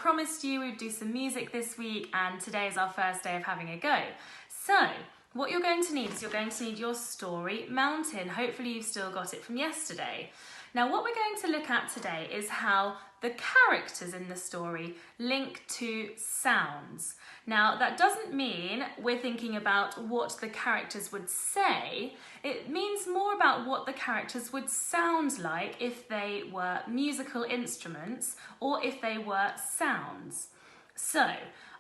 promised you we'd do some music this week, and today is our first day of having a go. So, what you're going to need is you're going to need your story mountain. Hopefully you've still got it from yesterday. Now what we're going to look at today is how the characters in the story link to sounds. Now that doesn't mean we're thinking about what the characters would say. It means more about what the characters would sound like if they were musical instruments or if they were sounds. So,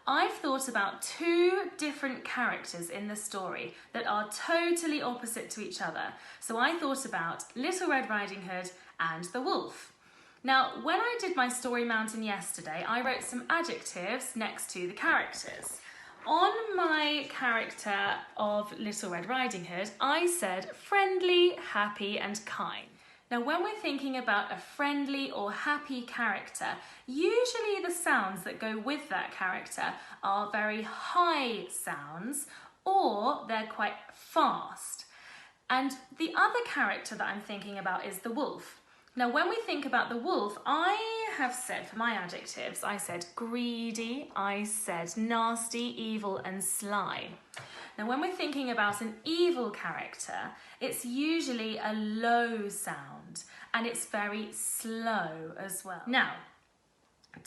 I've thought about two different characters in the story that are totally opposite to each other. So I thought about Little Red Riding Hood and the wolf. Now, when I did my story mountain yesterday, I wrote some adjectives next to the characters. On my character of Little Red Riding Hood, I said friendly, happy and kind. Now, when we're thinking about a friendly or happy character, usually the sounds that go with that character are very high sounds or they're quite fast. And the other character that I'm thinking about is the wolf. Now, when we think about the wolf, I have said for my adjectives, I said greedy, I said nasty, evil and sly. Now, when we're thinking about an evil character, it's usually a low sound and it's very slow as well. Now,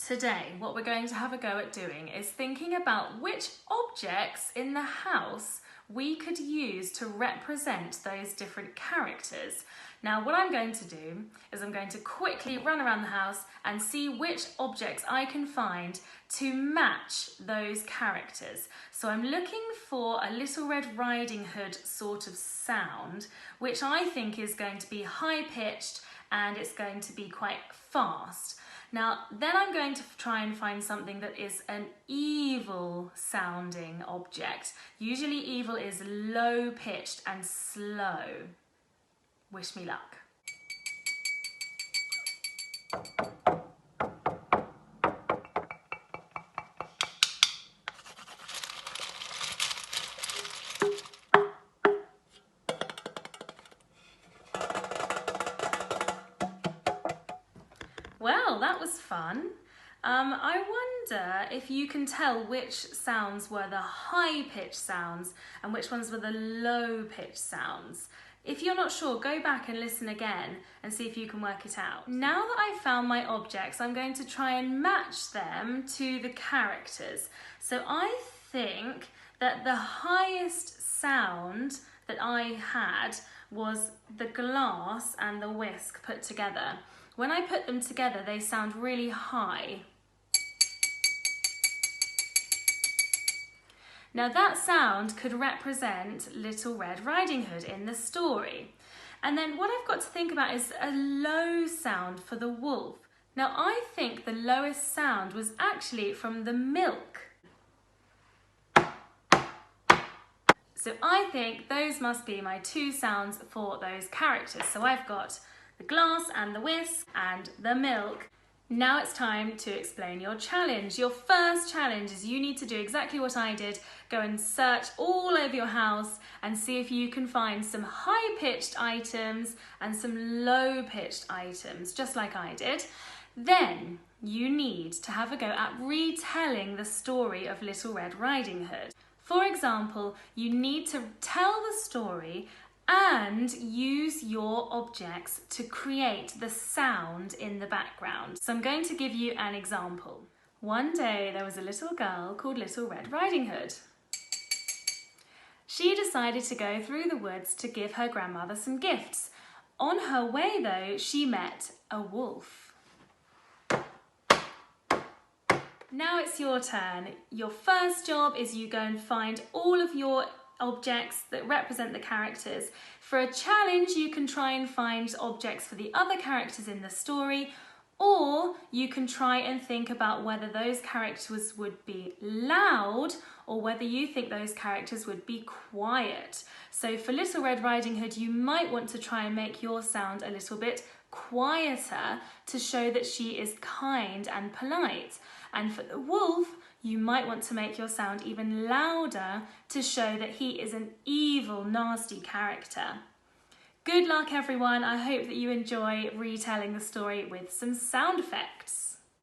today, what we're going to have a go at doing is thinking about which objects in the house we could use to represent those different characters. Now, what I'm going to do is I'm going to quickly run around the house and see which objects I can find to match those characters. So I'm looking for a Little Red Riding Hood sort of sound, which I think is going to be high-pitched and it's going to be quite fast. Now, then I'm going to try and find something that is an evil sounding object. Usually evil is low pitched and slow. Wish me luck. Well, that was fun. I wonder if you can tell which sounds were the high-pitched sounds and which ones were the low-pitched sounds. If you're not sure, go back and listen again and see if you can work it out. Now that I've found my objects, I'm going to try and match them to the characters. So I think that the highest sound that I had was the glass and the whisk put together. When I put them together, they sound really high. Now that sound could represent Little Red Riding Hood in the story. And then what I've got to think about is a low sound for the wolf. Now I think the lowest sound was actually from the milk. So I think those must be my two sounds for those characters. So I've got the glass and the whisk and the milk. Now it's time to explain your challenge. Your first challenge is you need to do exactly what I did. Go and search all over your house and see if you can find some high-pitched items and some low-pitched items, just like I did. Then you need to have a go at retelling the story of Little Red Riding Hood. For example, you need to tell the story and use your objects to create the sound in the background. So I'm going to give you an example. One day there was a little girl called Little Red Riding Hood. She decided to go through the woods to give her grandmother some gifts. On her way though, she met a wolf. Now it's your turn. Your first job is you go and find all of your objects that represent the characters. For a challenge, you can try and find objects for the other characters in the story, or you can try and think about whether those characters would be loud or whether you think those characters would be quiet. So for Little Red Riding Hood, you might want to try and make your sound a little bit quieter to show that she is kind and polite. And for the wolf, you might want to make your sound even louder to show that he is an evil, nasty character. Good luck everyone, I hope that you enjoy retelling the story with some sound effects.